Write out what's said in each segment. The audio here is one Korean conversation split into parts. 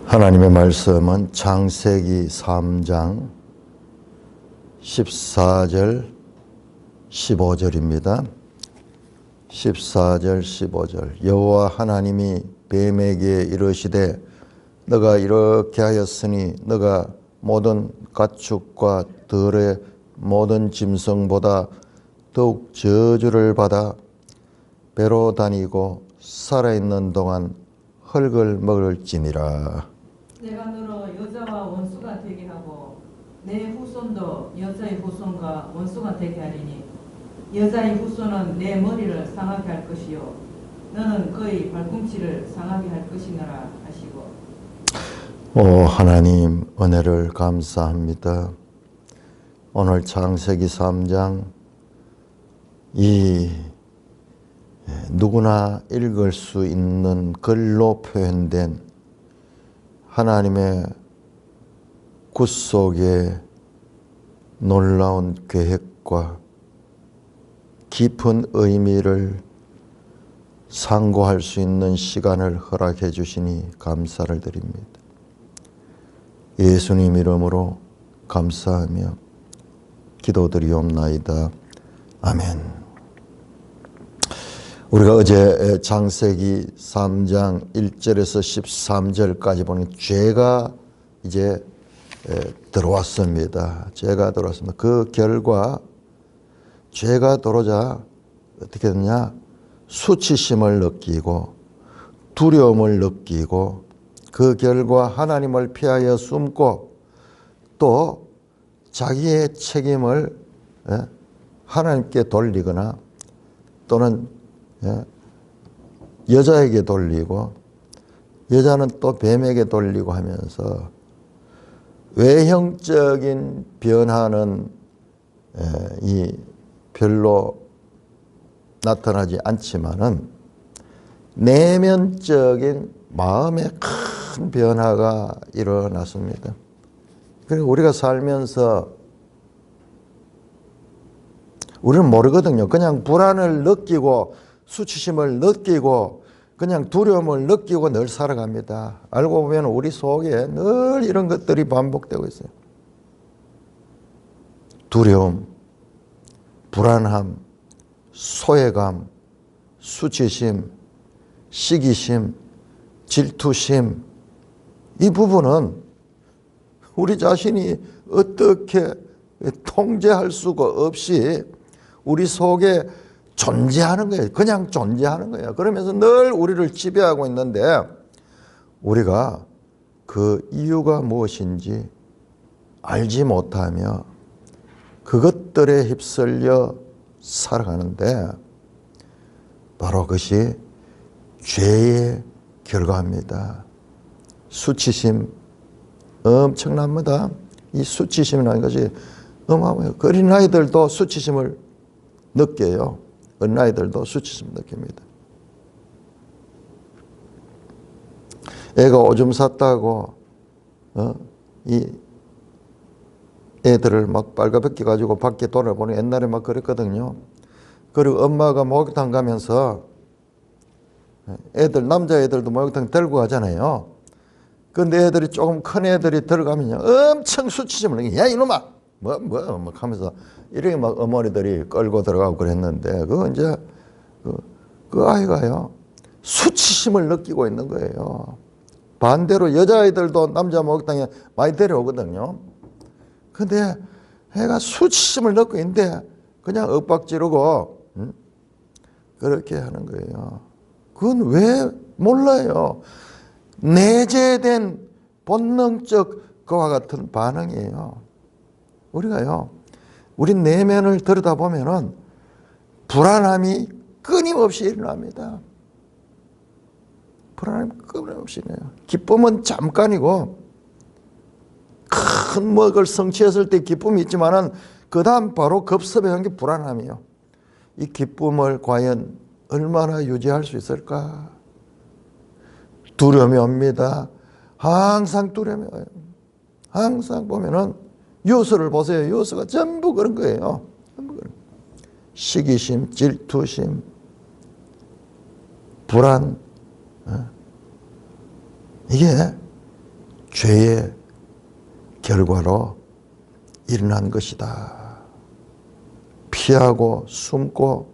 하나님의 말씀은 창세기 3장 14절 15절입니다. 14절 15절 여호와 하나님이 뱀에게 이르시되 너가 이렇게 하였으니 너가 모든 가축과 들의 모든 짐승보다 더욱 저주를 받아 배로 다니고 살아있는 동안 흙을 먹을지니라. 내가 너로 여자와 원수가 되게 하고 내 후손도 여자의 후손과 원수가 되게 하리니 여자의 후손은 내 머리를 상하게 할 것이요 너는 그의 발꿈치를 상하게 할 것이니라 하시고. 오 하나님 은혜를 감사합니다. 오늘 창세기 3장 이 누구나 읽을 수 있는 글로 표현된 하나님의 구속의 놀라운 계획과 깊은 의미를 상고할 수 있는 시간을 허락해 주시니 감사를 드립니다. 예수님 이름으로 감사하며 기도드리옵나이다. 아멘. 우리가 어제 창세기 3장 1절에서 13절까지 보니 죄가 이제 들어왔습니다. 죄가 들어왔습니다. 그 결과 죄가 들어오자 어떻게 됐냐? 수치심을 느끼고 두려움을 느끼고 그 결과 하나님을 피하여 숨고 또 자기의 책임을 하나님께 돌리거나 또는 여자에게 돌리고 여자는 또 뱀에게 돌리고 하면서 외형적인 변화는 이 별로 나타나지 않지만은 내면적인 마음의 큰 변화가 일어났습니다. 그리고 우리가 살면서 우리는 모르거든요. 그냥 불안을 느끼고 수치심을 느끼고 그냥 두려움을 느끼고 늘 살아갑니다. 알고 보면 우리 속에 늘 이런 것들이 반복되고 있어요. 두려움, 불안함, 소외감, 수치심, 시기심, 질투심, 이 부분은 우리 자신이 어떻게 통제할 수가 없이 우리 속에 존재하는 거예요. 그냥 존재하는 거예요. 그러면서 늘 우리를 지배하고 있는데 우리가 그 이유가 무엇인지 알지 못하며 그것들에 휩쓸려 살아가는데 바로 그것이 죄의 결과입니다. 수치심 엄청납니다. 이 수치심이라는 것이 어마어마해요. 어린아이들도 수치심을 느껴요. 어린아이들도 수치심 느낍니다. 애가 오줌 쌌다고 이 애들을 막 빨가벗겨 가지고 밖에 돌아보는 옛날에 막 그랬거든요. 그리고 엄마가 목욕탕 가면서 애들 남자애들도 목욕탕 들고 가잖아요. 근데 애들이 조금 큰 애들이 들어가면요 엄청 수치심을 느껴요. 야 이놈아 뭐 하면서 이렇게 막 어머니들이 끌고 들어가고 그랬는데 그거 이제 그 아이가요 수치심을 느끼고 있는 거예요. 반대로 여자아이들도 남자 목욕탕에 많이 데려오거든요. 근데 애가 수치심을 느끼고 있는데 그냥 윽박지르고 그렇게 하는 거예요. 그건 왜 몰라요. 내재된 본능적 그와 같은 반응이에요. 우리가요, 우리 내면을 들여다보면은 불안함이 끊임없이 일어납니다. 불안함이 끊임없이 일어나요. 기쁨은 잠깐이고, 큰 무엇을 성취했을 때 기쁨이 있지만은, 그 다음 바로 급습해온 게 불안함이에요. 이 기쁨을 과연 얼마나 유지할 수 있을까? 두려움이 옵니다. 항상 두려움이 와요. 항상 보면은, 요소를 보세요. 요소가 전부 그런 거예요. 전부 그런 거예요. 시기심, 질투심, 불안. 이게 죄의 결과로 일어난 것이다. 피하고 숨고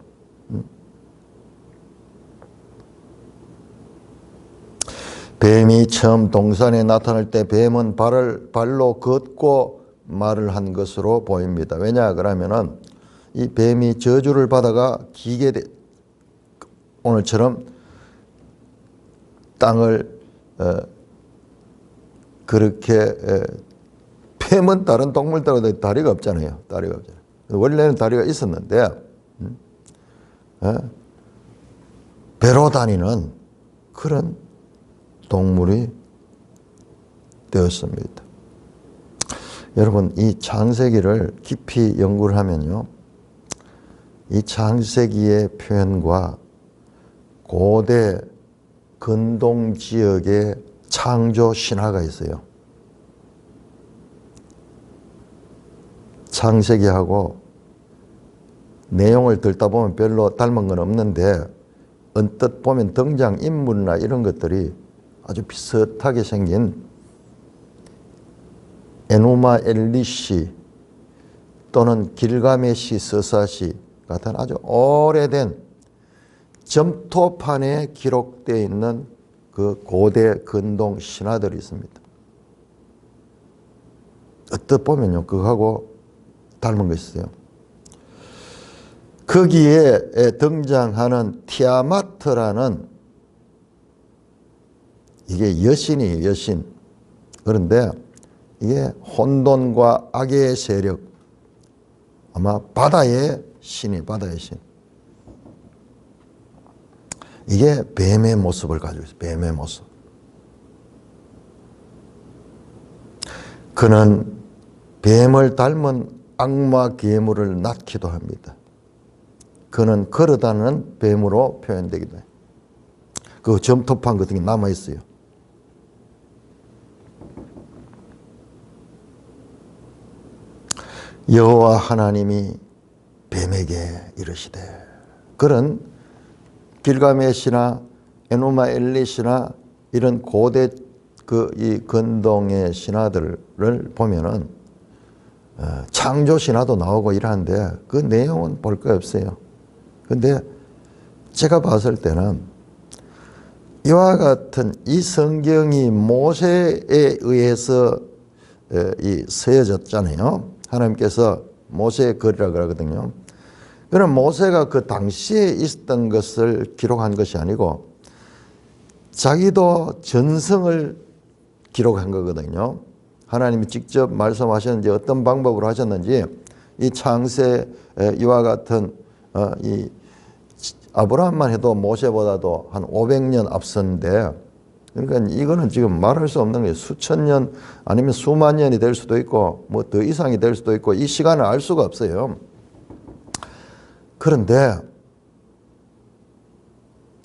뱀이 처음 동산에 나타날 때 뱀은 발로 걷고 말을 한 것으로 보입니다. 왜냐 그러면은 이 뱀이 저주를 받아가 오늘처럼 땅을 그렇게 뱀은 다른 동물들하고 다리가 없잖아요. 다리가 없잖아요. 원래는 다리가 있었는데 배로 다니는 그런 동물이 되었습니다. 여러분 이 창세기를 깊이 연구를 하면요. 이 창세기의 표현과 고대 근동 지역의 창조 신화가 있어요. 창세기하고 내용을 듣다 보면 별로 닮은 건 없는데 언뜻 보면 등장 인물이나 이런 것들이 아주 비슷하게 생긴 에누마 엘리시 또는 길가메시 서사시 같은 아주 오래된 점토판에 기록되어 있는 그 고대 근동 신화들이 있습니다. 언뜻 보면요, 그거하고 닮은 것이 있어요. 거기에 등장하는 티아마트라는 이게 여신이에요, 여신. 그런데 이게 혼돈과 악의 세력, 아마 바다의 신이 바다의 신. 이게 뱀의 모습을 가지고 있어요. 뱀의 모습. 그는 뱀을 닮은 악마 괴물을 낳기도 합니다. 그는 걸어다니는 뱀으로 표현되기도 해요. 그 점토판 같은 게 남아있어요. 여호와 하나님이 뱀에게 이르시되, 그런 길가메시나 에누마 엘리시나 이런 고대 이 근동의 신화들을 보면은 창조 신화도 나오고 이러는데 그 내용은 볼 거 없어요. 근데 제가 봤을 때는 이와 같은 이 성경이 모세에 의해서 쓰여졌잖아요. 하나님께서 모세의 글이라 그러거든요. 그럼 모세가 그 당시에 있었던 것을 기록한 것이 아니고 자기도 전성을 기록한 거거든요. 하나님이 직접 말씀하셨는지 어떤 방법으로 하셨는지 이 창세 이와 같은 이 아브라함만 해도 모세보다도 한 500년 앞선데, 그러니까 이거는 지금 말할 수 없는 거예요. 수천 년 아니면 수만 년이 될 수도 있고 뭐 더 이상이 될 수도 있고 이 시간을 알 수가 없어요. 그런데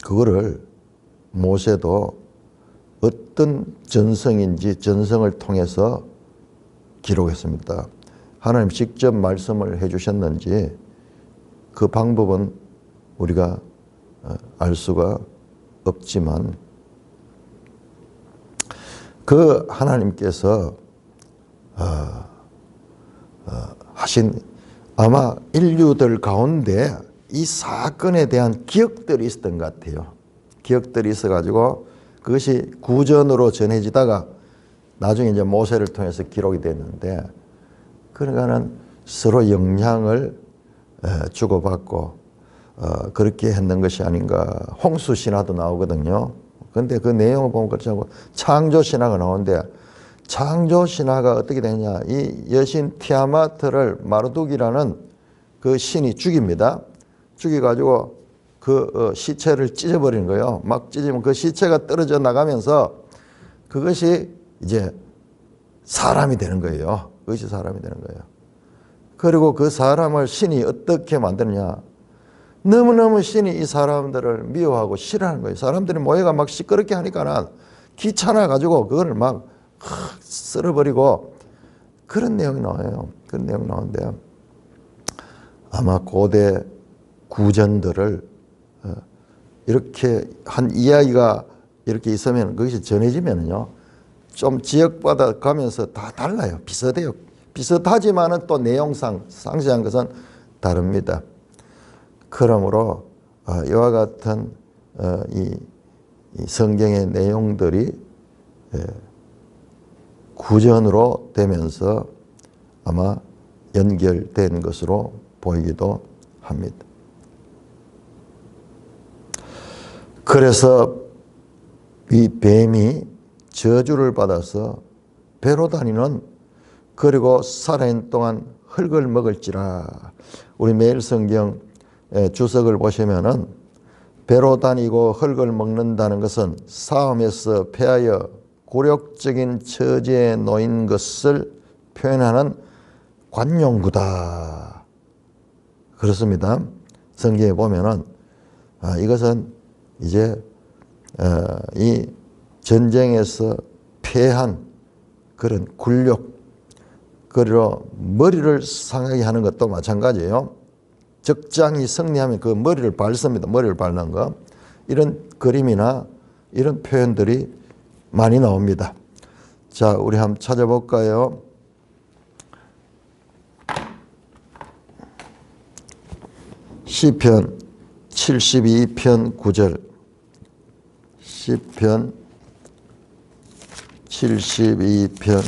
그거를 모세도 어떤 전성인지 전성을 통해서 기록했습니다. 하나님 직접 말씀을 해 주셨는지 그 방법은 우리가 알 수가 없지만 그 하나님께서 하신 아마 인류들 가운데 이 사건에 대한 기억들이 있었던 것 같아요. 기억들이 있어가지고 그것이 구전으로 전해지다가 나중에 이제 모세를 통해서 기록이 됐는데, 그러니까는 서로 영향을 주고받고 그렇게 했는 것이 아닌가. 홍수 신화도 나오거든요. 그런데 그 내용을 보면 그렇지 않고 창조 신화가 나오는데, 창조 신화가 어떻게 되냐. 이 여신 티아마트를 마르둑이라는 그 신이 죽입니다. 죽여가지고 그 시체를 찢어버리는 거예요. 막 찢으면 그 시체가 떨어져 나가면서 그것이 이제 사람이 되는 거예요. 그것이 사람이 되는 거예요. 그리고 그 사람을 신이 어떻게 만드느냐. 너무너무 신이 이 사람들을 미워하고 싫어하는 거예요. 사람들이 모여가 막 시끄럽게 하니까 귀찮아가지고 그걸 막 쓸어버리고 그런 내용이 나와요. 그런 내용이 나오는데 아마 고대 구전들을 이렇게 한 이야기가 이렇게 있으면 그것이 전해지면요 좀 지역마다 가면서 다 달라요. 비슷해요. 비슷하지만은 또 내용상 상세한 것은 다릅니다. 그러므로 이와 같은 이 성경의 내용들이 구전으로 되면서 아마 연결된 것으로 보이기도 합니다. 그래서 이 뱀이 저주를 받아서 배로 다니는, 그리고 살아있는 동안 흙을 먹을지라. 우리 매일 성경 주석을 보시면은 배로 다니고 흙을 먹는다는 것은 싸움에서 패하여 굴욕적인 처지에 놓인 것을 표현하는 관용구다. 그렇습니다. 성경에 보면은 이것은 이제 이 전쟁에서 패한 그런 굴욕, 그리고 머리를 상하게 하는 것도 마찬가지예요. 적장이 승리하면 그 머리를 밟습니다. 머리를 밟는 거. 이런 그림이나 이런 표현들이 많이 나옵니다. 자, 우리 한번 찾아볼까요? 시편 72편 9절. 시편 72편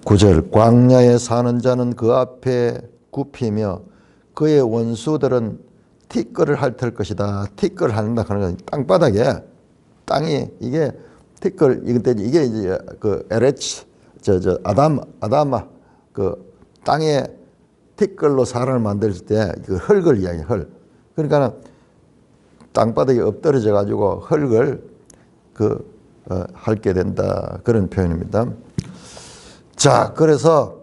9절. 광야에 사는 자는 그 앞에 굽히며 그의 원수들은 티끌을 핥을 것이다. 티끌을 핥는다 하는 건 땅바닥에, 땅이 이게 티끌, 이게 이제 그 에레치, 아담아 그 땅에 티끌로 사람을 만들 때 그 흙을 이야기해. 흙. 그러니까 땅바닥에 엎드러져 가지고 흙을 핥게 된다, 그런 표현입니다. 자, 그래서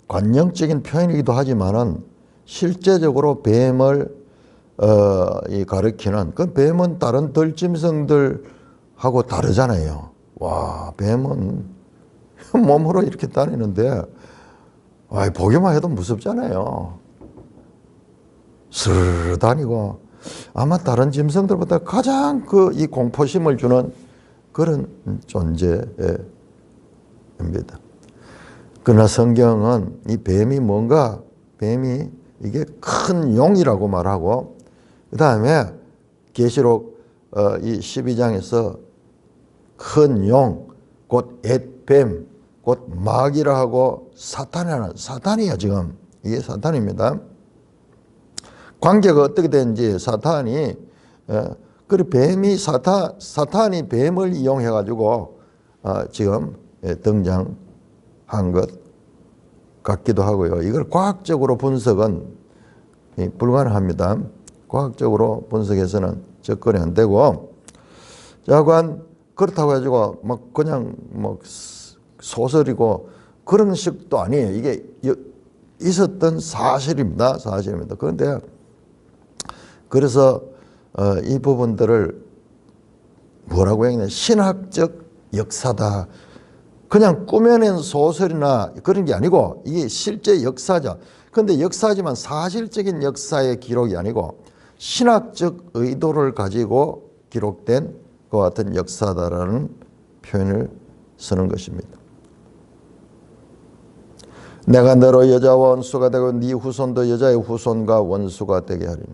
관용적인 표현이기도 하지만은 실제적으로 뱀을 가리키는, 그 뱀은 다른 들짐승들하고 다르잖아요. 와, 뱀은 몸으로 이렇게 다니는데 보기만 해도 무섭잖아요. 스르르 다니고 아마 다른 짐승들보다 가장 이 공포심을 주는 그런 존재입니다. 그러나 성경은 이 뱀이 뭔가, 뱀이 이게 큰 용이라고 말하고, 그 다음에 계시록 이 12장에서 큰 용, 곧 앳뱀, 곧 마귀라 하고 사탄이야. 지금 이게 사탄입니다. 관계가 어떻게 되는지, 사탄이 그리고 뱀이 사탄이 뱀을 이용해 가지고 지금 등장한 것 같기도 하고요. 이걸 과학적으로 분석은 불가능합니다. 과학적으로 분석해서는 접근이 안 되고, 자관 그렇다고 해가지고 막 그냥 뭐 소설이고 그런 식도 아니에요. 이게 있었던 사실입니다. 사실입니다. 그런데 그래서 이 부분들을 뭐라고 해야 되나, 신학적 역사다. 그냥 꾸며낸 소설이나 그런 게 아니고 이게 실제 역사죠. 그런데 역사지만 사실적인 역사의 기록이 아니고 신학적 의도를 가지고 기록된 것 같은 역사다라는 표현을 쓰는 것입니다. 내가 너로 여자와 원수가 되고 네 후손도 여자의 후손과 원수가 되게 하리니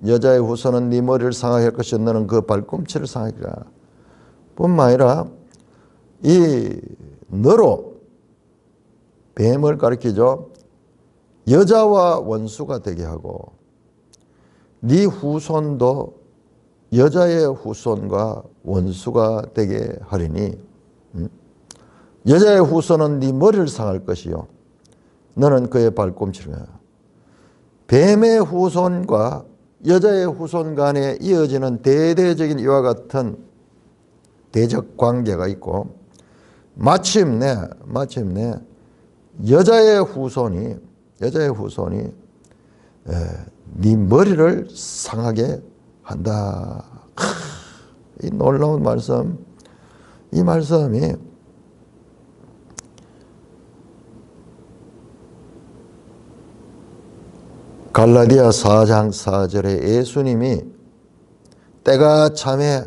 여자의 후손은 네 머리를 상하게 할 것이요 너는 그 발꿈치를 상하게 하리라. 뿐만 아니라 이 너로, 뱀을 가리키죠. 여자와 원수가 되게 하고 네 후손도 여자의 후손과 원수가 되게 하리니 여자의 후손은 네 머리를 상할 것이요 너는 그의 발꿈치를 하라. 뱀의 후손과 여자의 후손 간에 이어지는 대대적인 이와 같은 대적 관계가 있고, 마침내 여자의 후손이 네 머리를 상하게 한다. 이 놀라운 말씀, 이 말씀이 갈라디아 4장 4절에 예수님이 때가 참에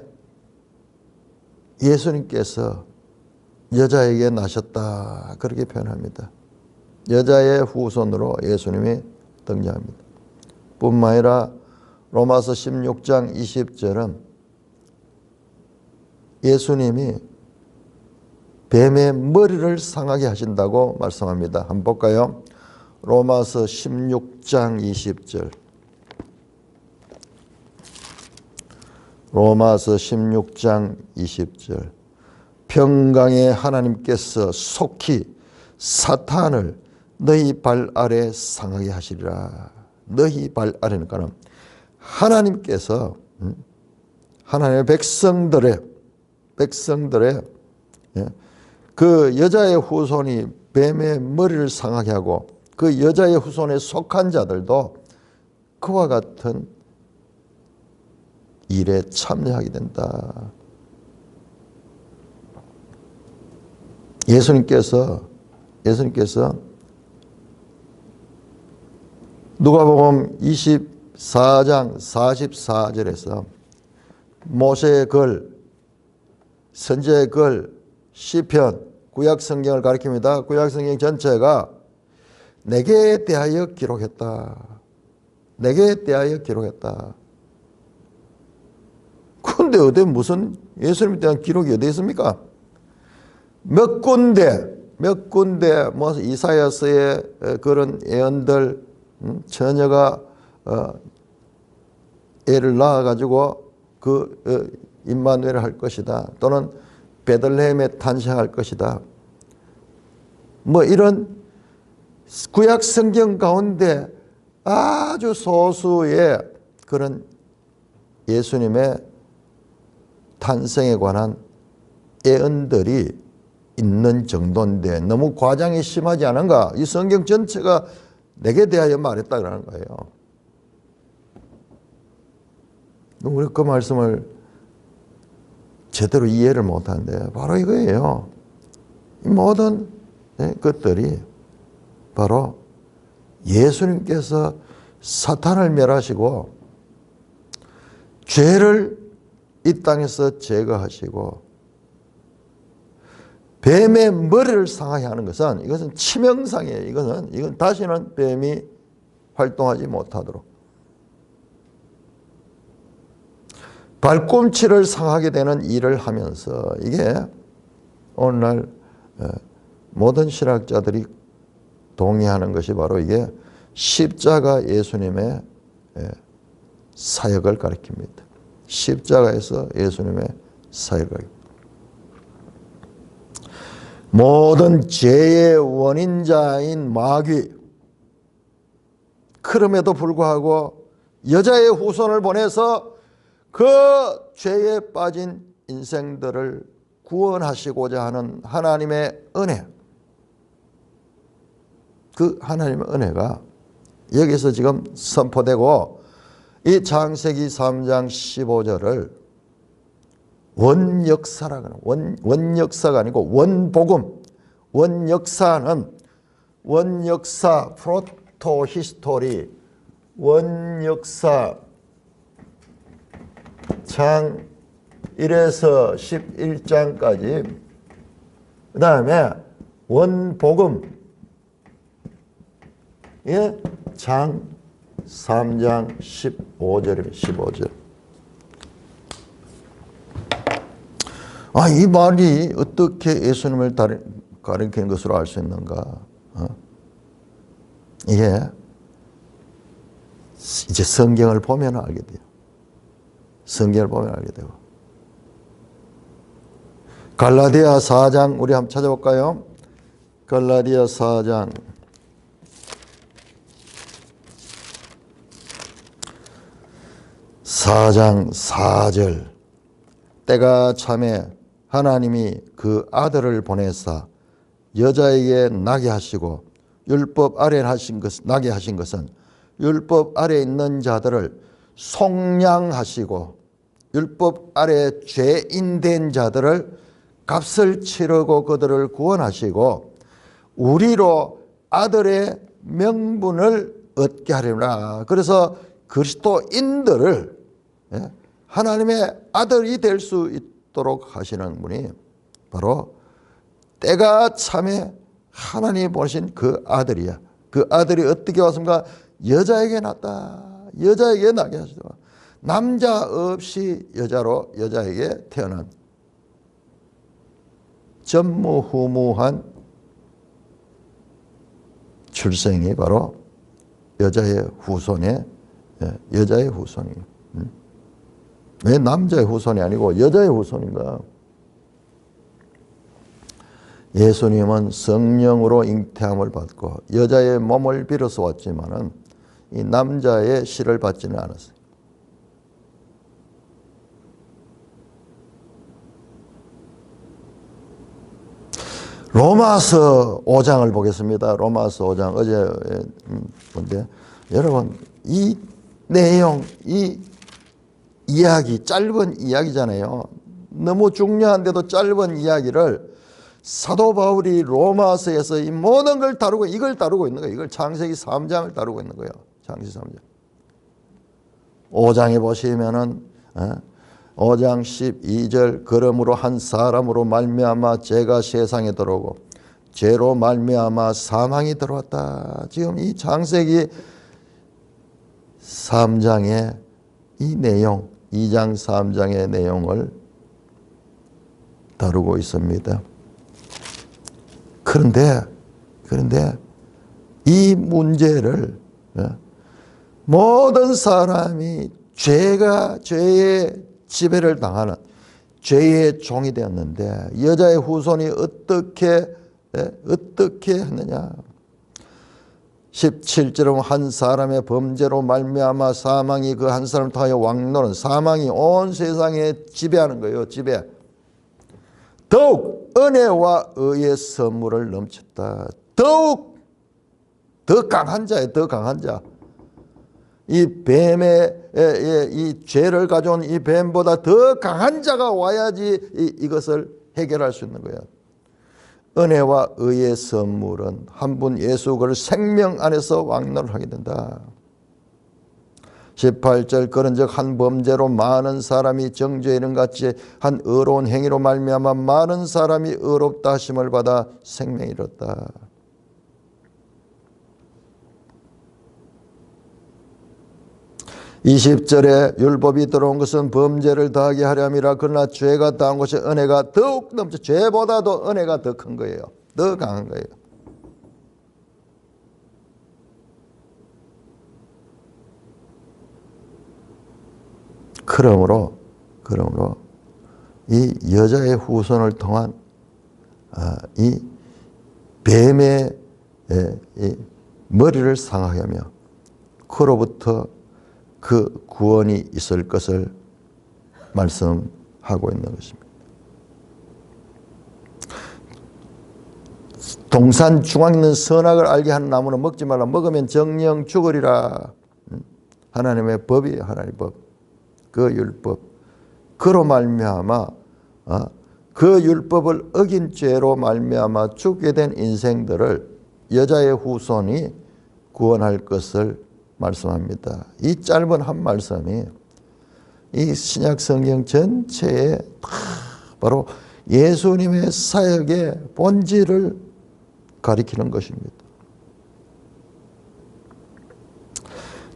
예수님께서 여자에게 나셨다 그렇게 표현합니다. 여자의 후손으로 예수님이 등장합니다. 뿐만 아니라 로마서 16장 20절은 예수님이 뱀의 머리를 상하게 하신다고 말씀합니다. 한번 볼까요? 로마서 16장 20절. 로마서 16장 20절. 평강의 하나님께서 속히 사탄을 너희 발 아래 상하게 하시리라. 너희 발 아래니까는 하나님께서 하나님의 백성들의 그 여자의 후손이 뱀의 머리를 상하게 하고 그 여자의 후손에 속한 자들도 그와 같은 일에 참여하게 된다. 예수님께서 누가복음 24장 44절에서 모세의 글, 선지자의 글, 시편, 구약성경을 가리킵니다. 구약성경 전체가 내게 대하여 기록했다. 내게 대하여 기록했다. 그런데 어디 무슨 예수님에 대한 기록이 어디 있습니까? 몇 군데 뭐 이사야서의 그런 예언들 처녀가 애를 낳아가지고 그 임마누엘을 할 것이다. 또는 베들레헴에 탄생할 것이다. 뭐 이런 구약 성경 가운데 아주 소수의 그런 예수님의 탄생에 관한 예언들이 있는 정도인데 너무 과장이 심하지 않은가? 이 성경 전체가 내게 대하여 말했다 그러는 거예요. 우리 그 말씀을 제대로 이해를 못하는데 바로 이거예요. 이 모든 것들이 바로 예수님께서 사탄을 멸하시고 죄를 이 땅에서 제거하시고 뱀의 머리를 상하게 하는 것은 이것은 치명상이에요. 이건 다시는 뱀이 활동하지 못하도록. 발꿈치를 상하게 되는 일을 하면서 이게 오늘날 모든 신학자들이 동의하는 것이 바로 이게 십자가 예수님의 사역을 가리킵니다. 십자가에서 예수님의 사역을 가리킵니다. 모든 죄의 원인자인 마귀, 그럼에도 불구하고 여자의 후손을 보내서 그 죄에 빠진 인생들을 구원하시고자 하는 하나님의 은혜, 그 하나님의 은혜가 여기서 지금 선포되고 이 창세기 3장 15절을 원역사라고 하는 원역사가 아니고 원복음. 원역사는 원역사 프로토 히스토리 원역사 장 1에서 11장까지 그 다음에 원복음 장 3장 15절입니다. 15절. 이 말이 어떻게 예수님을 가리키는 것으로 알 수 있는가? 이게 이제 성경을 보면 알게 돼요. 성경을 보면 알게 되고. 갈라디아 4장 우리 한번 찾아볼까요? 갈라디아 4장 4절. 때가 참에 하나님이 그 아들을 보내사 여자에게 나게 하시고 율법 아래 나게 하신 것은 율법 아래 있는 자들을 속량하시고 율법 아래 죄인된 자들을 값을 치르고 그들을 구원하시고 우리로 아들의 명분을 얻게 하리라. 그래서 그리스도인들을 하나님의 아들이 될 수 있도록 하시는 분이 바로 때가 참에 하나님이 보내신 그 아들이야. 그 아들이 어떻게 왔습니까? 여자에게 났다. 여자에게 나게 하시다. 남자 없이 여자에게 태어난 전무후무한 출생이 바로 여자의 후손이에요. 왜 남자의 후손이 아니고 여자의 후손인가? 예수님은 성령으로 잉태함을 받고 여자의 몸을 빌어서 왔지만은 이 남자의 씨를 받지는 않았어요. 로마서 5장을 보겠습니다. 로마서 5장 어제 본데 여러분 이 내용 이 이야기 짧은 이야기잖아요. 너무 중요한데도 짧은 이야기를 사도 바울이 로마서에서 이 모든 걸 다루고 이걸 다루고 있는 거예요. 이걸 창세기 3장을 다루고 있는 거예요. 창세기 3장. 5장에 보시면은 5장 12절 그러므로 한 사람으로 말미암아 죄가 세상에 들어오고 죄로 말미암아 사망이 들어왔다. 지금 이 창세기 3장의 이 내용 2장 3장의 내용을 다루고 있습니다. 그런데 이 문제를 모든 사람이 죄의 지배를 당하는 죄의 종이 되었는데 여자의 후손이 어떻게 했느냐? 17절은 한 사람의 범죄로 말미암아 사망이 그 한 사람을 통하여 왕노는 사망이 온 세상에 지배하는 거예요. 지배. 더욱 은혜와 의의 선물을 넘쳤다. 더욱 더 강한 자예요. 더 강한 자. 이 뱀의 이 죄를 가져온 이 뱀보다 더 강한 자가 와야지 이것을 해결할 수 있는 거예요. 은혜와 의의 선물은 한 분 예수 그를 생명 안에서 왕노를 하게 된다. 18절 그런즉 한 범죄로 많은 사람이 정죄에 이른 같이 한 의로운 행위로 말미암아 많은 사람이 의롭다 하심을 받아 생명이 이뤘다. 20절에 율법이 들어온 것은 범죄를 더하게 하려 함이라. 그러나 죄가 더한 것이 은혜가 더욱 넘쳐 죄보다도 은혜가 더 큰 거예요. 더 강한 거예요. 그러므로 이 여자의 후손을 통한 이 뱀의 머리를 상하게 하며 그로부터 그 구원이 있을 것을 말씀하고 있는 것입니다. 동산 중앙에 있는 선악을 알게 하는 나무는 먹지 말라. 먹으면 정령 죽으리라. 하나님의 법이에요. 하나님의 법. 그 율법. 그로 말미암아 그 율법을 어긴 죄로 말미암아 죽게 된 인생들을 여자의 후손이 구원할 것을 말씀합니다. 이 짧은 한 말씀이 이 신약 성경 전체에 바로 예수님의 사역의 본질을 가리키는 것입니다.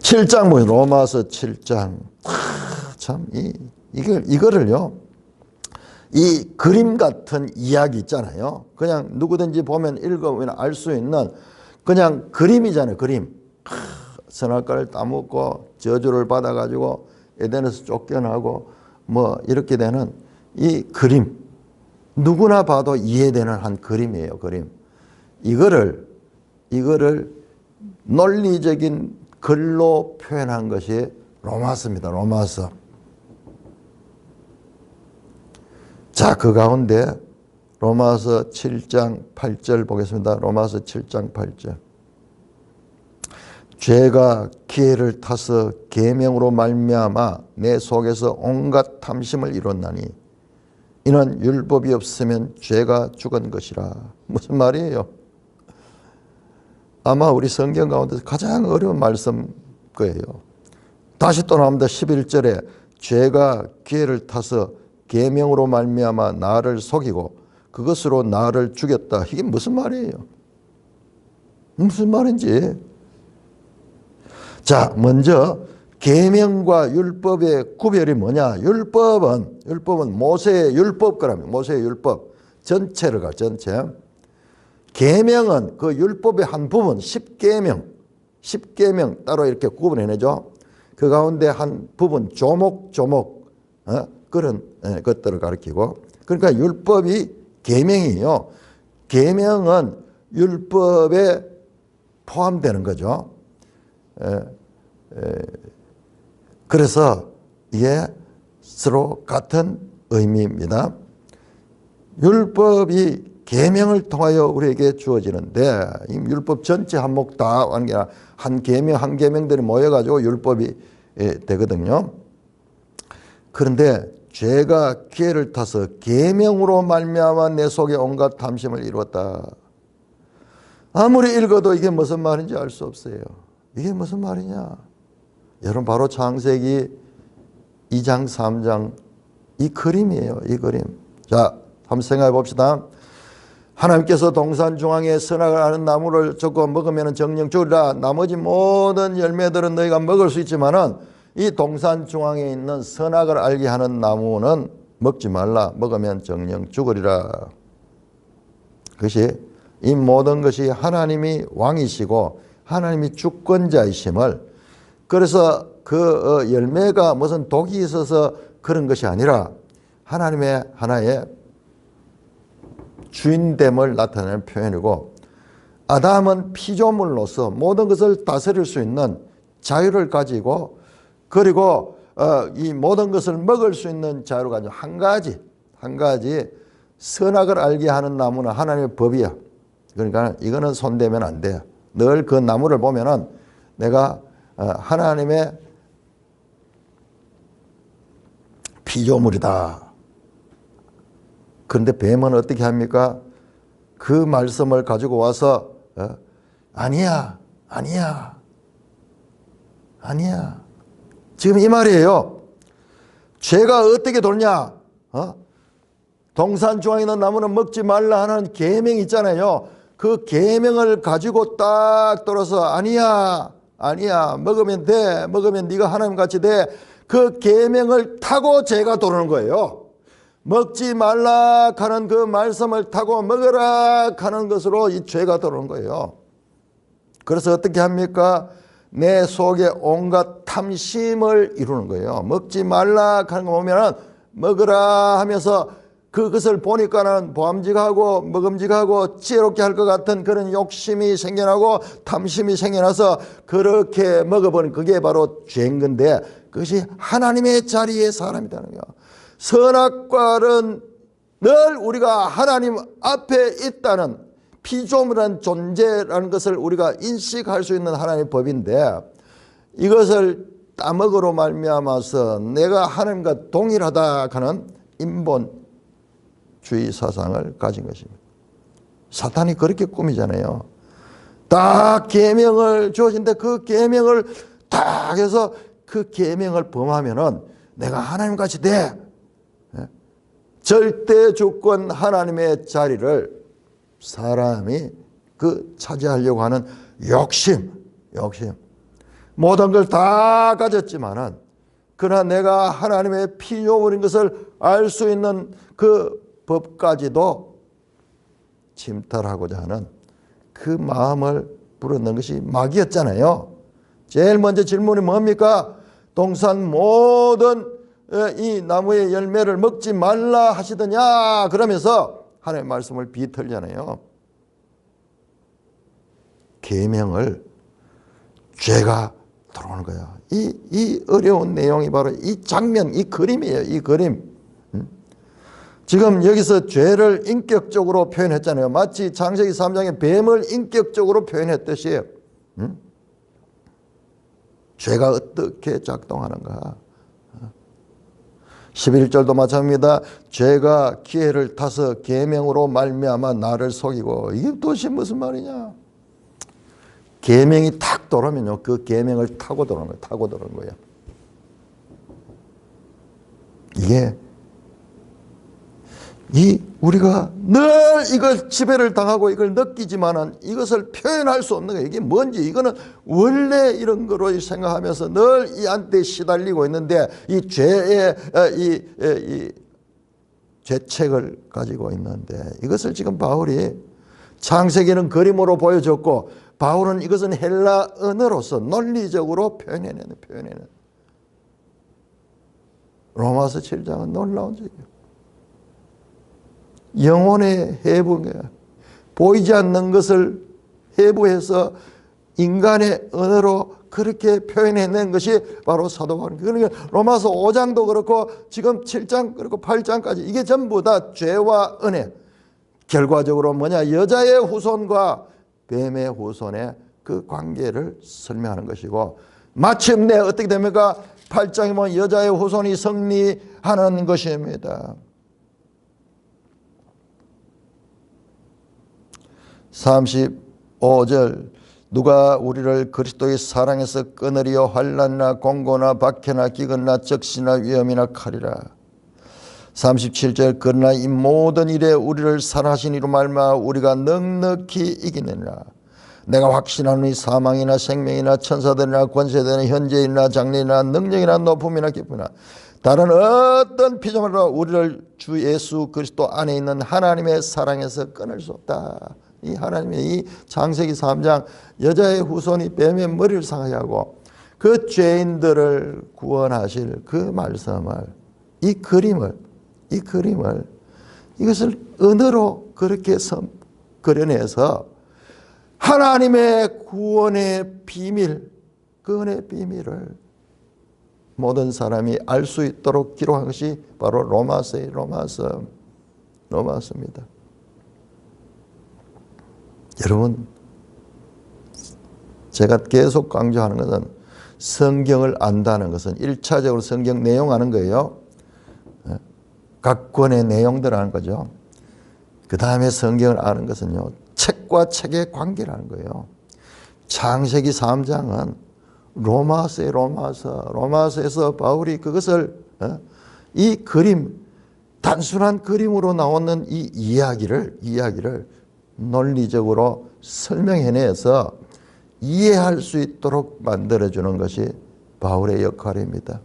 7장 보세요. 로마서 7장. 참 이거를요. 이 그림 같은 이야기 있잖아요. 그냥 누구든지 보면 읽으면 알 수 있는 그냥 그림이잖아요. 그림. 선악과를 따먹고 저주를 받아가지고 에덴에서 쫓겨나고 뭐 이렇게 되는 이 그림. 누구나 봐도 이해되는 한 그림이에요. 그림. 이거를 논리적인 글로 표현한 것이 로마서입니다. 로마서. 자, 그 가운데 로마서 7장 8절 보겠습니다. 로마서 7장 8절. 죄가 기회를 타서 계명으로 말미암아 내 속에서 온갖 탐심을 이뤘나니 이는 율법이 없으면 죄가 죽은 것이라. 무슨 말이에요? 아마 우리 성경 가운데서 가장 어려운 말씀 거예요. 다시 또 나옵니다. 11절에 죄가 기회를 타서 계명으로 말미암아 나를 속이고 그것으로 나를 죽였다. 이게 무슨 말이에요? 무슨 말인지. 자, 먼저 계명과 율법의 구별이 뭐냐? 율법은 모세의 율법 거랍니다. 모세의 율법 전체를 가 전체. 계명은 그 율법의 한 부분, 10계명 따로 이렇게 구분해내죠. 그 가운데 한 부분 조목조목 그런 것들을 가리키고, 그러니까 율법이 계명이에요. 계명은 율법에 포함되는 거죠. 그래서 이게 서로 같은 의미입니다. 율법이 계명을 통하여 우리에게 주어지는데, 이 율법 전체 한목 다 하는 게 아니라 한 계명들이 모여가지고 율법이 되거든요. 그런데 죄가 기회를 타서 계명으로 말미암아 내 속에 온갖 탐심을 이루었다. 아무리 읽어도 이게 무슨 말인지 알 수 없어요. 이게 무슨 말이냐? 여러분, 바로 창세기 2장 3장 이 그림이에요. 이 그림. 자, 한번 생각해 봅시다. 하나님께서 동산 중앙에 선악을 아는 나무를 젓고 먹으면 정령 죽으리라. 나머지 모든 열매들은 너희가 먹을 수 있지만은 이 동산 중앙에 있는 선악을 알게 하는 나무는 먹지 말라. 먹으면 정령 죽으리라. 그것이 이 모든 것이 하나님이 왕이시고 하나님이 주권자이심을, 그래서 그 열매가 무슨 독이 있어서 그런 것이 아니라 하나님의 하나의 주인됨을 나타내는 표현이고, 아담은 피조물로서 모든 것을 다스릴 수 있는 자유를 가지고, 그리고 이 모든 것을 먹을 수 있는 자유를 가지고 한 가지 선악을 알게 하는 나무는 하나님의 법이야. 그러니까 이거는 손대면 안 돼. 늘 그 나무를 보면은 내가 하나님의 피조물이다. 그런데 뱀은 어떻게 합니까? 그 말씀을 가지고 와서 아니야. 지금 이 말이에요. 죄가 어떻게 돌냐? 동산 중앙에 있는 나무는 먹지 말라 하는 계명이 있잖아요. 그 계명을 가지고 딱 돌아서 아니야. 먹으면 돼. 먹으면 네가 하나님같이 돼. 그 계명을 타고 죄가 돌아오는 거예요. 먹지 말라 하는 그 말씀을 타고 먹으라 하는 것으로 이 죄가 들어오는 거예요. 그래서 어떻게 합니까? 내 속에 온갖 탐심을 이루는 거예요. 먹지 말라 하는 거 보면은 먹으라 하면서 그것을 보니까는 보암직하고 먹음직하고 지혜롭게 할 것 같은 그런 욕심이 생겨나고 탐심이 생겨나서 그렇게 먹어버린 그게 바로 죄인 건데, 그것이 하나님의 자리에 사람이라는 거예요. 선악과는 늘 우리가 하나님 앞에 있다는 피조물한 존재라는 것을 우리가 인식할 수 있는 하나님의 법인데, 이것을 따먹으로 말미암아서 내가 하나님과 동일하다 하는 인본주의 사상을 가진 것입니다. 사탄이 그렇게 꾸미잖아요. 딱 계명을 주어진데 그 계명을 딱 해서 그 계명을 범하면은 내가 하나님같이 돼. 절대 주권 하나님의 자리를 사람이 차지하려고 하는 욕심. 모든 걸 다 가졌지만은, 그러나 내가 하나님의 피조물인 것을 알 수 있는 그 법까지도 침탈하고자 하는 그 마음을 불어넣은 것이 마귀였잖아요. 제일 먼저 질문이 뭡니까? 동산 모든 이 나무의 열매를 먹지 말라 하시더냐? 그러면서 하나님의 말씀을 비틀잖아요. 계명을 죄가 들어오는 거야. 이 어려운 내용이 바로 이 장면, 이 그림이에요. 이 그림. 지금 여기서 죄를 인격적으로 표현했잖아요. 마치 창세기 3장에 뱀을 인격적으로 표현했듯이 죄가 어떻게 작동하는가. 11절도 마찬가지입니다. 죄가 기회를 타서 계명으로 말미암아 나를 속이고. 이게 도대체 무슨 말이냐. 계명이 탁 돌아오면요, 그 계명을 타고 들어오는 거예요. 이게 우리가 늘 이걸 지배를 당하고 이걸 느끼지만은 이것을 표현할 수 없는 거예요. 이게 뭔지 이거는 원래 이런 거로 생각하면서 늘 이 안에 시달리고 있는데 이 죄의 이 죄책을 가지고 있는데 이것을 지금 바울이 창세기는 그림으로 보여줬고 바울은 이것은 헬라 언어로서 논리적으로 표현해내는 로마서 7장은 놀라운 적이에요. 영혼의 해부가 보이지 않는 것을 해부해서 인간의 언어로 그렇게 표현해낸 것이 바로 사도 바울. 그러니까 로마서 5장도 그렇고 지금 7장 그리고 8장까지 이게 전부 다 죄와 은혜. 결과적으로 뭐냐? 여자의 후손과 뱀의 후손의 그 관계를 설명하는 것이고 마침내 어떻게 됩니까? 8장에 보면 여자의 후손이 승리하는 것입니다. 35절 누가 우리를 그리스도의 사랑에서 끊으리요 환난이나 공고나 박해나 기근이나 적시나 위험이나 칼이라. 37절 그러나 이 모든 일에 우리를 사랑하신 이로 말미암아 우리가 넉넉히 이기느니라. 내가 확신하노니 사망이나 생명이나 천사들이나 권세들이나 현재이나 장래이나 능력이나 높음이나 깊음이나 다른 어떤 피조물로 우리를 주 예수 그리스도 안에 있는 하나님의 사랑에서 끊을 수 없다. 이 하나님의 이 창세기 3장 여자의 후손이 뱀의 머리를 상하게 하고 그 죄인들을 구원하실 그 말씀을 이 그림을 이것을 언어로 그렇게 그려내서 하나님의 구원의 비밀, 그 은혜의 비밀을 모든 사람이 알 수 있도록 기록한 것이 바로 로마서입니다. 여러분, 제가 계속 강조하는 것은 성경을 안다는 것은 1차적으로 성경 내용 아는 거예요. 각 권의 내용들 아는 거죠. 그 다음에 성경을 아는 것은요, 책과 책의 관계를 아는 거예요. 창세기 3장은 로마서에서 바울이 그것을 이 그림, 단순한 그림으로 나오는 이 이야기를 논리적으로 설명해내서 이해할 수 있도록 만들어주는 것이 바울의 역할입니다.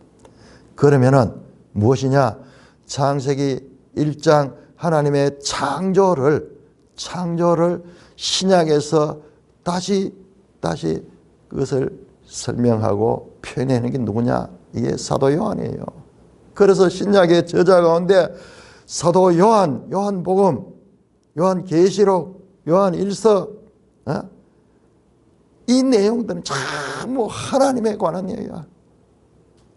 그러면은 무엇이냐? 창세기 1장 하나님의 창조를 신약에서 다시 그것을 설명하고 표현하는 게 누구냐? 이게 사도 요한이에요. 그래서 신약의 저자 가운데 사도 요한복음, 요한계시록, 요한일서 이 내용들은 전부 하나님에 관한 얘기야.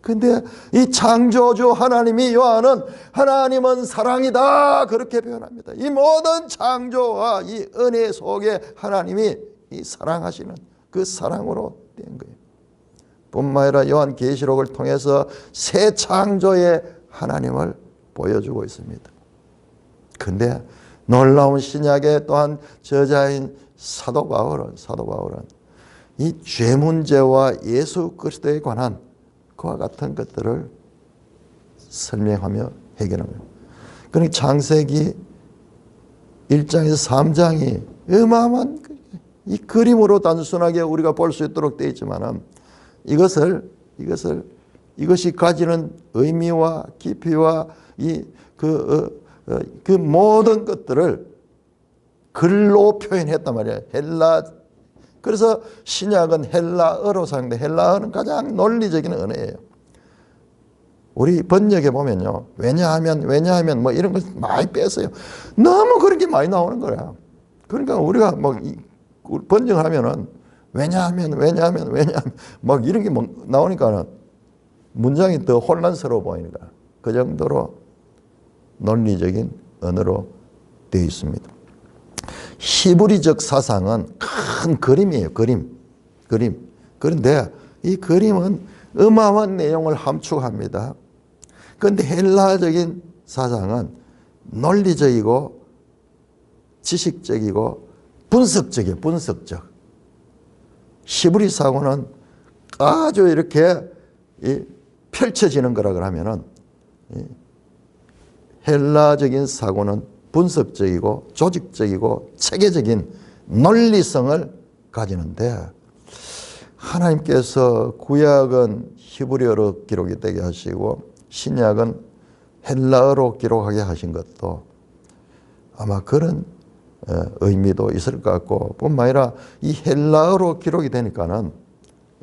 근데 이 창조주 하나님이 요한은 하나님은 사랑이다 그렇게 표현합니다. 이 모든 창조와 이 은혜 속에 하나님이 이 사랑하시는 그 사랑으로 된 거예요. 뿐만 아니라 요한계시록을 통해서 새 창조의 하나님을 보여주고 있습니다. 근데 놀라운 신약의 또한 저자인 사도 바울은 이 죄 문제와 예수 그리스도에 관한 그와 같은 것들을 설명하며 해결합니다. 그러니까 창세기 1장에서 3장이 어마어마한 이 그림으로 단순하게 우리가 볼 수 있도록 되어 있지만은 이것이 가지는 의미와 깊이와 그 모든 것들을 글로 표현했단 말이에요. 그래서 신약은 헬라어로 사용돼. 헬라어는 가장 논리적인 언어예요. 우리 번역에 보면요. 왜냐하면 뭐 이런 거 많이 뺐어요. 너무 그런 게 많이 나오는 거야. 그러니까 우리가 번역하면은 왜냐하면 막 이런 게 나오니까는 문장이 더 혼란스러워 보이니까 그 정도로 논리적인 언어로 되어 있습니다. 히브리적 사상은 큰 그림이에요. 그림. 그런데 이 그림은 어마어마한 내용을 함축합니다. 그런데 헬라적인 사상은 논리적이고 지식적이고 분석적이에요. 분석적. 히브리 사고는 아주 이렇게 펼쳐지는 거라 그러면은 헬라적인 사고는 분석적이고 조직적이고 체계적인 논리성을 가지는데 하나님께서 구약은 히브리어로 기록이 되게 하시고 신약은 헬라어로 기록하게 하신 것도 아마 그런 의미도 있을 것 같고, 뿐만 아니라 이 헬라어로 기록이 되니까는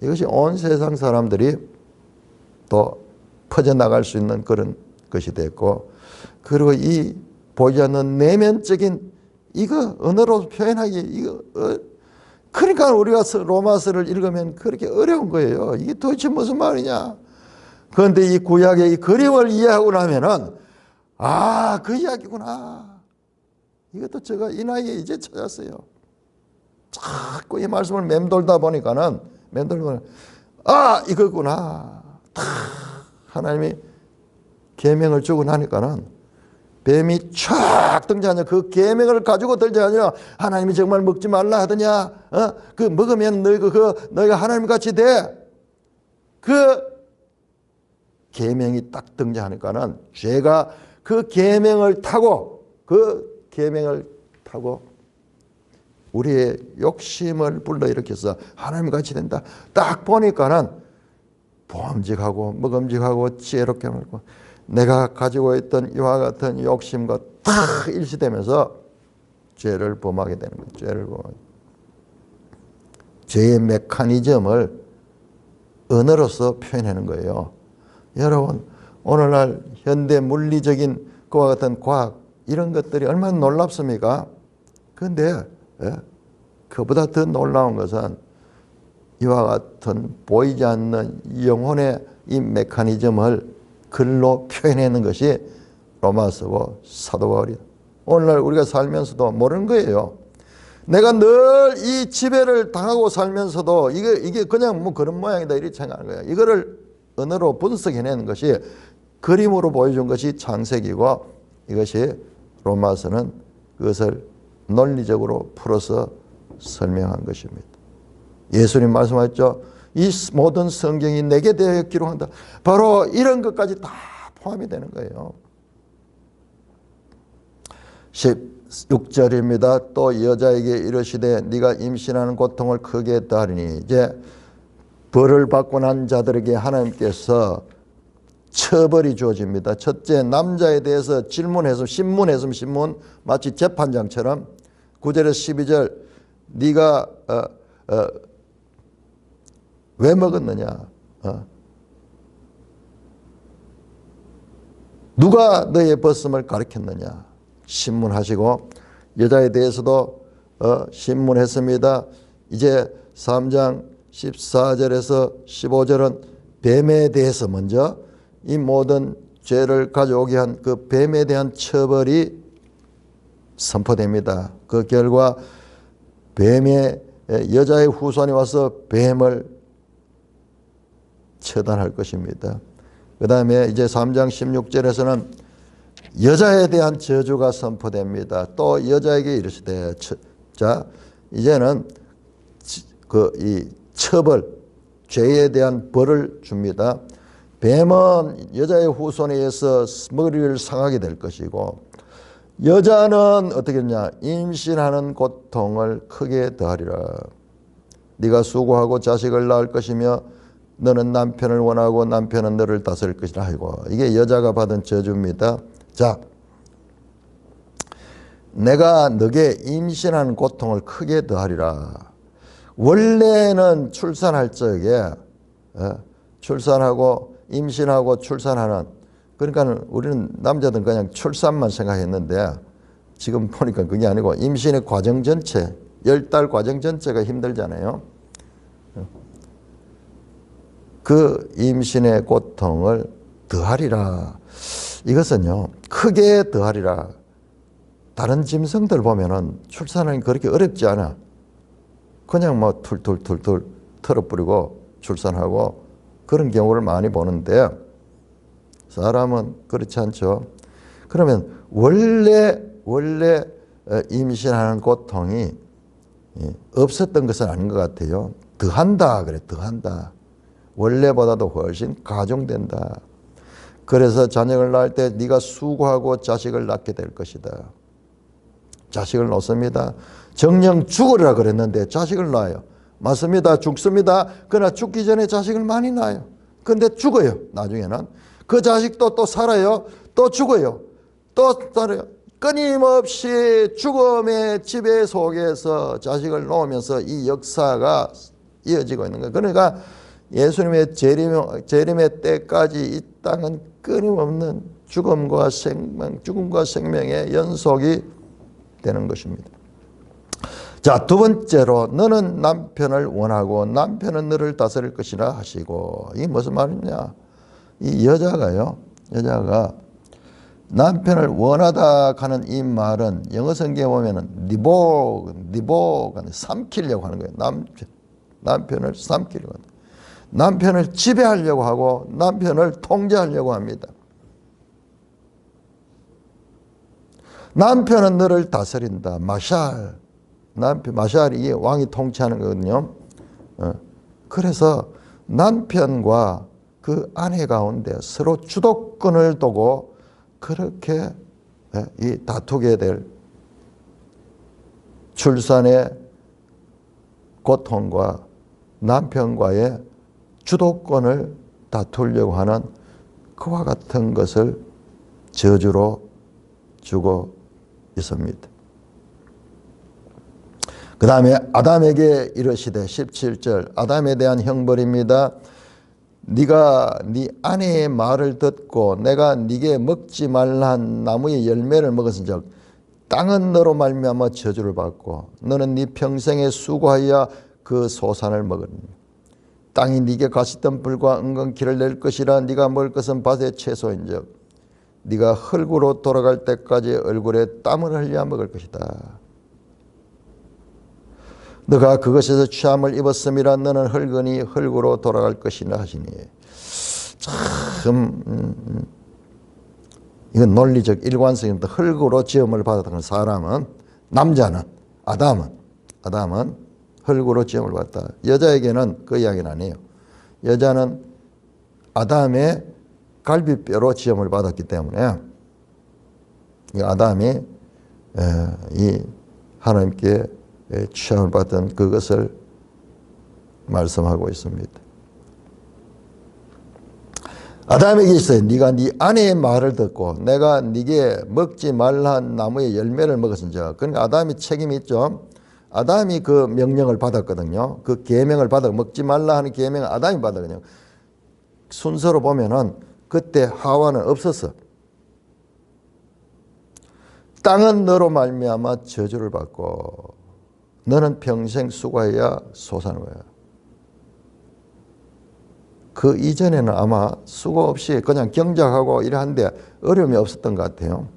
이것이 온 세상 사람들이 또 퍼져나갈 수 있는 그런 것이 됐고, 그리고 이 보이지 않는 내면적인 이거 언어로 표현하기 이거 그러니까 우리가 로마서를 읽으면 그렇게 어려운 거예요. 이게 도대체 무슨 말이냐. 그런데 이 구약의 이 그림을 이해하고 나면은 아, 그 이야기구나. 이것도 제가 이 나이에 이제 찾았어요. 자꾸 이 말씀을 맴돌다 보니까는 아, 이거구나. 하나님이 계명을 주고 나니까는 뱀이 촥 등장하냐. 그 계명을 가지고 등장하냐. 하나님이 정말 먹지 말라 하더냐. 그 먹으면 너희가 하나님 같이 돼. 그 계명이 딱 등장하니까는 죄가 그 계명을 타고 우리의 욕심을 불러일으켜서 하나님 같이 된다. 딱 보니까는 보암직하고 먹음직하고 지혜롭게 말고 내가 가지고 있던 이와 같은 욕심과 다 일치되면서 죄를 범하게 되는 거예요. 죄를 범하게. 죄의 메커니즘을 언어로서 표현하는 거예요. 여러분, 오늘날 현대 물리적인 그와 같은 과학 이런 것들이 얼마나 놀랍습니까? 그런데 그보다 더 놀라운 것은 이와 같은 보이지 않는 영혼의 이 메커니즘을 글로 표현하는 것이 로마서고 사도 바울이다. 오늘날 우리가 살면서도 모르는 거예요. 내가 늘 이 지배를 당하고 살면서도 이게 그냥 뭐 그런 모양이다 이렇게 생각하는 거예요. 이거를 언어로 분석해내는 것이 그림으로 보여준 것이 창세기고 이것이 로마서는 그것을 논리적으로 풀어서 설명한 것입니다. 예수님 말씀하셨죠. 이 모든 성경이 내게 대하여 기록한다. 바로 이런 것까지 다 포함이 되는 거예요. 16절입니다. 또 여자에게 이르시되 네가 임신하는 고통을 크게 더하리니 이제 벌을 받고 난 자들에게 하나님께서 처벌이 주어집니다. 첫째, 남자에 대해서 질문해서 신문 마치 재판장처럼 9절에서 12절 네가 왜 먹었느냐? 누가 너의 벗음을 가르쳤느냐? 신문하시고 여자에 대해서도 신문했습니다. 이제 3장 14절에서 15절은 뱀에 대해서 먼저 이 모든 죄를 가져오게 한 그 뱀에 대한 처벌이 선포됩니다. 그 결과 여자의 후손이 와서 뱀을 처단할 것입니다. 그 다음에 이제 3장 16절에서는 여자에 대한 저주가 선포됩니다. 또 여자에게 이르시되 자 이제는 이 처벌 죄에 대한 벌을 줍니다. 뱀은 여자의 후손에 의해서 머리를 상하게 될 것이고 여자는 어떻게 했냐? 임신하는 고통을 크게 더하리라. 네가 수고하고 자식을 낳을 것이며 너는 남편을 원하고 남편은 너를 다스릴 것이라 하고 이게 여자가 받은 저주입니다. 자, 내가 너게 임신하는 고통을 크게 더하리라. 원래는 출산할 적에 출산하고 임신하고 출산하는 그러니까 우리는 남자들은 그냥 출산만 생각했는데 지금 보니까 그게 아니고 임신의 과정 전체 10달 과정 전체가 힘들잖아요. 그 임신의 고통을 더하리라. 이것은요 크게 더하리라. 다른 짐승들 보면은 출산하는 게 그렇게 어렵지 않아. 그냥 뭐 툴툴툴툴 털어뿌리고 출산하고 그런 경우를 많이 보는데 사람은 그렇지 않죠. 그러면 원래 임신하는 고통이 없었던 것은 아닌 것 같아요. 더한다 그래. 더한다. 원래보다도 훨씬 가중된다. 그래서 자녀를 낳을 때 네가 수고하고 자식을 낳게 될 것이다. 자식을 낳습니다. 정령 죽으라 그랬는데 자식을 낳아요. 맞습니다. 죽습니다. 그러나 죽기 전에 자식을 많이 낳아요. 근데 죽어요. 나중에는. 그 자식도 또 살아요. 또 죽어요. 또 살아요. 끊임없이 죽음의 지배 속에서 자식을 놓으면서 이 역사가 이어지고 있는 거예요. 그러니까 예수님의 재림의 때까지 이 땅은 끊임없는 죽음과 생명의 연속이 되는 것입니다. 자, 두 번째로 너는 남편을 원하고 남편은 너를 다스릴 것이라 하시고, 이게 무슨 말이냐? 이 여자가 남편을 원하다 하는 이 말은 영어 성경에 보면은 니보가 삼키려고 하는 거예요. 남편을 삼키려고 한다. 남편을 지배하려고 하고 남편을 통제하려고 합니다. 남편은 너를 다스린다. 마샬이 왕이 통치하는 거거든요. 그래서 남편과 그 아내 가운데 서로 주도권을 두고 그렇게 이 다투게 될 출산의 고통과 남편과의 주도권을 다투려고 하는 그와 같은 것을 저주로 주고 있습니다. 그 다음에 아담에게 이르시되 17절 아담에 대한 형벌입니다. 네가 네 아내의 말을 듣고 내가 네게 먹지 말라 한 나무의 열매를 먹었은즉 땅은 너로 말미암아 저주를 받고 너는 네 평생에 수고하여 그 소산을 먹으리니 땅이 네게 가시덤불과 은근키를 낼 것이라. 네가 먹을 것은 밭의 채소인즉 네가 흙으로 돌아갈 때까지 얼굴에 땀을 흘려 먹을 것이다. 너가 그것에서 취함을 입었음이라. 너는 흙으니 흙으로 돌아갈 것이라 하시니. 참 이건 논리적 일관성입니다. 흙으로 지음을 받았던 사람은, 남자는, 아담은 흙으로 지음을 받았다. 여자에게는 그 이야기는 아니에요. 여자는 아담의 갈비뼈로 지음을 받았기 때문에 이 아담이 이 하나님께 취함을 받던 그것을 말씀하고 있습니다. 아담에게 있어요. 네가 네 아내의 말을 듣고 내가 네게 먹지 말라 한 나무의 열매를 먹었은즉. 그러니까 아담이 책임이 있죠. 아담이 그 명령을 받았거든요. 그 계명을 받아 먹지 말라 하는 계명을 아담이 받았거든요. 순서로 보면은 그때 하와는 없었어. 땅은 너로 말미암아 저주를 받고 너는 평생 수고해야 소산을 거야. 그 이전에는 아마 수고 없이 그냥 경작하고 이러한데 어려움이 없었던 것 같아요.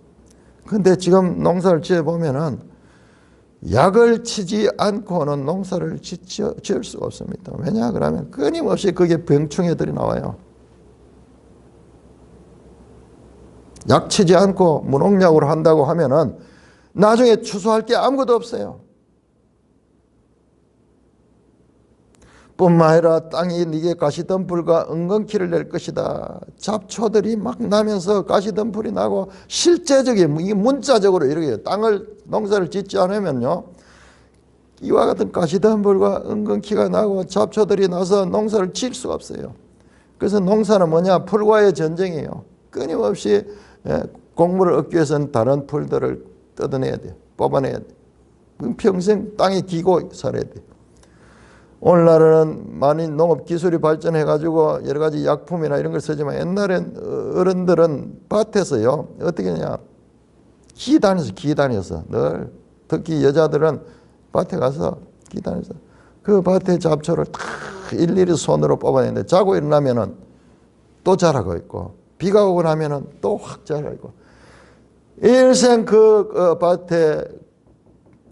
그런데 지금 농사를 지어보면은 약을 치지 않고는 농사를 지을 수가 없습니다. 왜냐 그러면 끊임없이 그게 병충해들이 나와요. 약 치지 않고 무농약으로 한다고 하면은 나중에 추수할 게 아무것도 없어요. 뿐만 아니라 땅이 네게 가시덤불과 은근키를 낼 것이다. 잡초들이 막 나면서 가시덤불이 나고 실제적인 이게 문자적으로 이렇게 농사를 짓지 않으면요 이와 같은 가시덤불과 은근키가 나고 잡초들이 나서 농사를 지을 수가 없어요. 그래서 농사는 뭐냐? 풀과의 전쟁이에요. 끊임없이 곡물을 얻기 위해서는 다른 풀들을 뜯어내야 돼, 뽑아내야 돼. 평생 땅에 기고 살아야 돼. 오늘날은 많이 농업 기술이 발전해가지고 여러 가지 약품이나 이런 걸 쓰지만 옛날엔 어른들은 밭에서요 어떻게 하냐 기 다녀서 늘 특히 여자들은 밭에 가서 기 다녀서 그 밭의 잡초를 다 일일이 손으로 뽑아내는데 자고 일어나면은 또 자라고 있고 비가 오고 나면은 또 확 자라고 있고 일생 그 밭에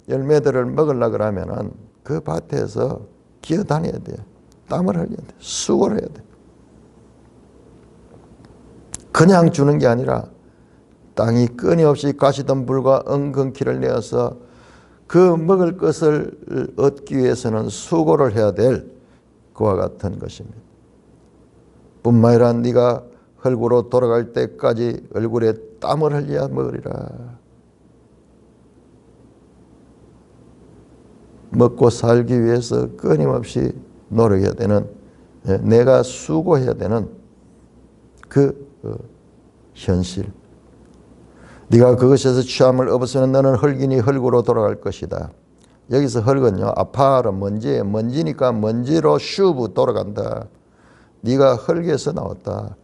열매들을 먹으려고 그러면은 그 밭에서 기어다녀야 돼요. 땀을 흘려야 돼요. 수고를 해야 돼요. 그냥 주는 게 아니라 땅이 끊임없이 가시덤불과 은근키를 내어서 그 먹을 것을 얻기 위해서는 수고를 해야 될 그와 같은 것입니다. 뿐만 아니라 네가 흙으로 돌아갈 때까지 얼굴에 땀을 흘려야 먹으리라. 먹고 살기 위해서 끊임없이 노력해야 되는, 내가 수고해야 되는 그 현실. 네가 그것에서 취함을 얻었으면 너는 흙이니 흙으로 돌아갈 것이다. 여기서 흙은요, 아파르 먼지에 먼지니까 먼지로 슈브 돌아간다. 네가 흙에서 나왔다.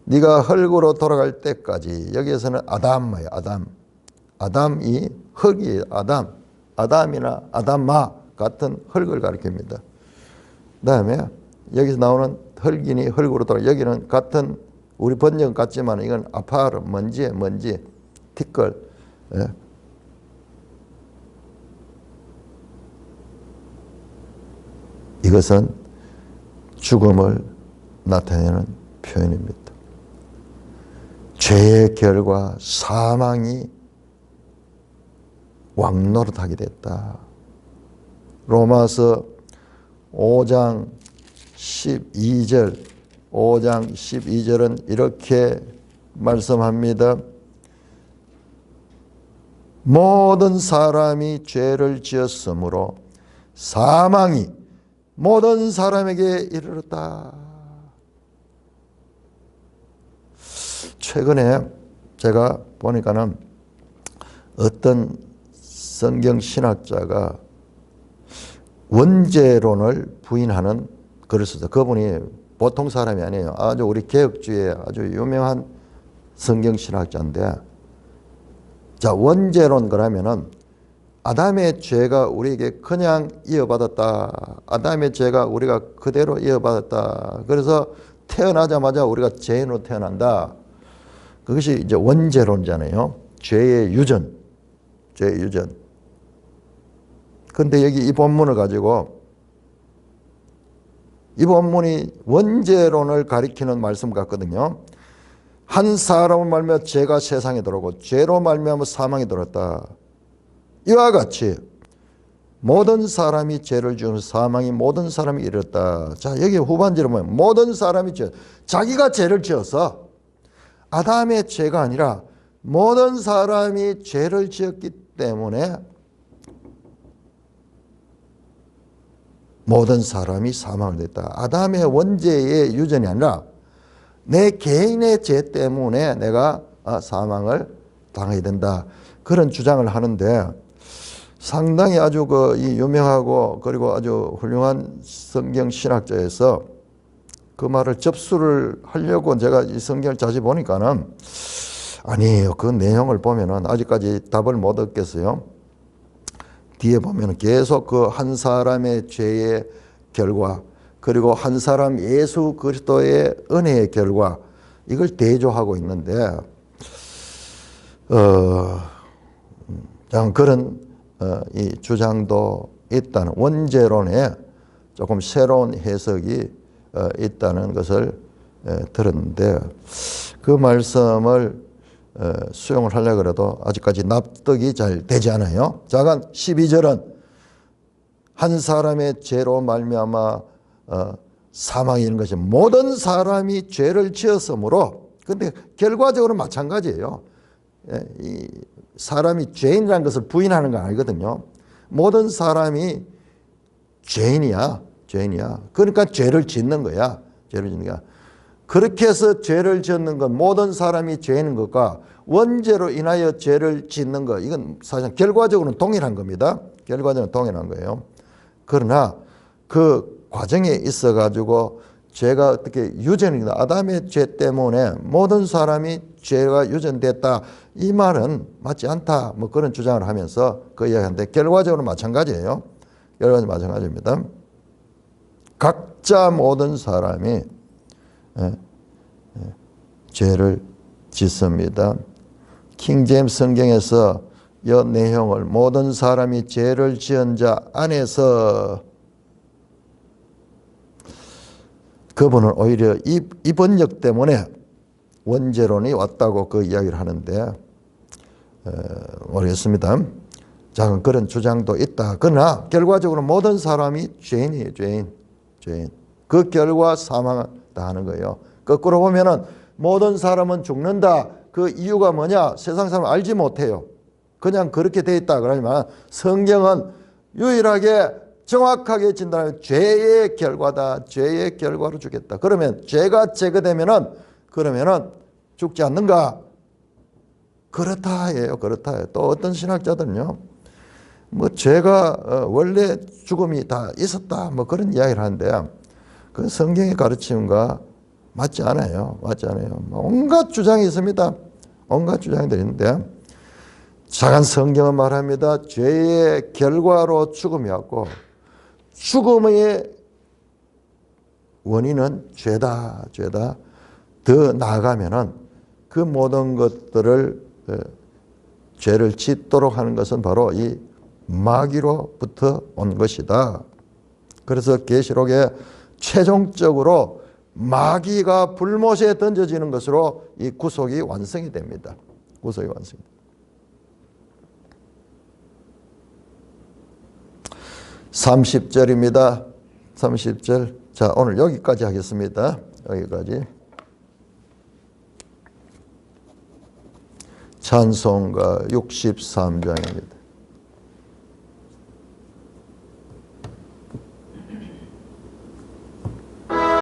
네가 흙으로 돌아갈 때까지. 여기에서는 아담마야, 아담. 아담이 흙이에요. 아담이나 아담마 같은 흙을 가리킵니다. 그 다음에 여기서 나오는 흙이니 흙으로 돌아가. 여기는 같은, 우리 번역은 같지만 이건 아파르 먼지에 먼지, 티끌. 예. 이것은 죽음을 나타내는 표현입니다. 죄의 결과 사망이 왕노릇하게 됐다. 로마서 5장 12절은 이렇게 말씀합니다. 모든 사람이 죄를 지었으므로 사망이 모든 사람에게 이르렀다. 최근에 제가 보니까는 어떤 성경 신학자가 원죄론을 부인하는 글을 썼어요. 그분이 보통 사람이 아니에요. 아주 우리 개혁주의의 아주 유명한 성경 신학자인데, 자, 원죄론 그러면은 아담의 죄가 우리에게 그냥 이어받았다. 아담의 죄가 우리가 그대로 이어받았다. 그래서 태어나자마자 우리가 죄인으로 태어난다. 그것이 이제 원죄론이잖아요. 죄의 유전. 죄의 유전. 그런데 여기 이 본문을 가지고, 이 본문이 원죄론을 가리키는 말씀 같거든요. 한 사람을 말미암아 죄가 세상에 들어오고 죄로 말미암아 사망이 들었다. 이와 같이 모든 사람이 죄를 지으면서 사망이 모든 사람이 이르렀다. 자, 여기 후반절은 뭐예요? 모든 사람이 자기가 죄를 지어서, 아담의 죄가 아니라 모든 사람이 죄를 지었기 때문에 모든 사람이 사망을 했다. 아담의 원죄의 유전이 아니라 내 개인의 죄 때문에 내가 사망을 당하게 된다. 그런 주장을 하는데, 상당히 아주 이 유명하고 그리고 아주 훌륭한 성경 신학자에서 그 말을 접수를 하려고 제가 이 성경을 자세히 보니까는 아니에요. 그 내용을 보면은 아직까지 답을 못 얻겠어요. 뒤에 보면은 계속 그 한 사람의 죄의 결과, 그리고 한 사람 예수 그리스도의 은혜의 결과, 이걸 대조하고 있는데, 그런 이 주장도 있다는, 원죄론에 조금 새로운 해석이 있다는 것을 들었는데, 그 말씀을 수용을 하려고 해도 아직까지 납득이 잘 되지 않아요. 자간 12절은 한 사람의 죄로 말미암아 사망이 있는 것이 모든 사람이 죄를 지었으므로, 근데 결과적으로 마찬가지예요. 이 사람이 죄인이라는 것을 부인하는 건 아니거든요. 모든 사람이 죄인이야. 그러니까 죄를 짓는 거야. 그렇게 해서 죄를 짓는 것, 모든 사람이 죄인인 것과 원죄로 인하여 죄를 짓는 것, 이건 사실 결과적으로는 동일한 겁니다. 결과적으로 동일한 거예요. 그러나 그 과정에 있어 가지고 죄가 어떻게 유전이다. 아담의 죄 때문에 모든 사람이 죄가 유전됐다. 이 말은 맞지 않다. 뭐 그런 주장을 하면서 그 이야기하는데, 결과적으로 마찬가지예요. 결과적으로 마찬가지입니다. 각자 모든 사람이 죄를 짓습니다. 킹제임스 성경에서 이 내용을 모든 사람이 죄를 지은 자 안에서, 그분은 오히려 이 번역 때문에 원죄론이 왔다고 그 이야기를 하는데, 모르겠습니다. 자, 그런 주장도 있다. 그러나 결과적으로 모든 사람이 죄인이에요. 죄인. 그 결과 사망을 당하는 거예요. 거꾸로 보면은 모든 사람은 죽는다. 그 이유가 뭐냐? 세상 사람 알지 못해요. 그냥 그렇게 돼 있다 그러지만 성경은 유일하게 정확하게 진단하면 죄의 결과다. 죄의 결과로 죽겠다. 그러면 죄가 제거되면은 그러면은 죽지 않는가? 그렇다예요. 그렇다예요. 또 어떤 신학자들은요. 뭐 죄가 원래 죽음이 다 있었다. 뭐 그런 이야기를 하는데 그 성경의 가르침과 맞지 않아요. 맞지 않아요. 온갖 주장이 있습니다. 온갖 주장들이 있는데 작은 성경은 말합니다. 죄의 결과로 죽음이었고 죽음의 원인은 죄다. 죄다. 더 나아가면은 그 모든 것들을 죄를 짓도록 하는 것은 바로 이 마귀로부터 온 것이다. 그래서 계시록에 최종적으로 마귀가 불못에 던져지는 것으로 이 구속이 완성이 됩니다. 구속이 완성이 됩니다. 30절입니다. 30절. 자, 오늘 여기까지 하겠습니다. 여기까지. 찬송가 63장입니다.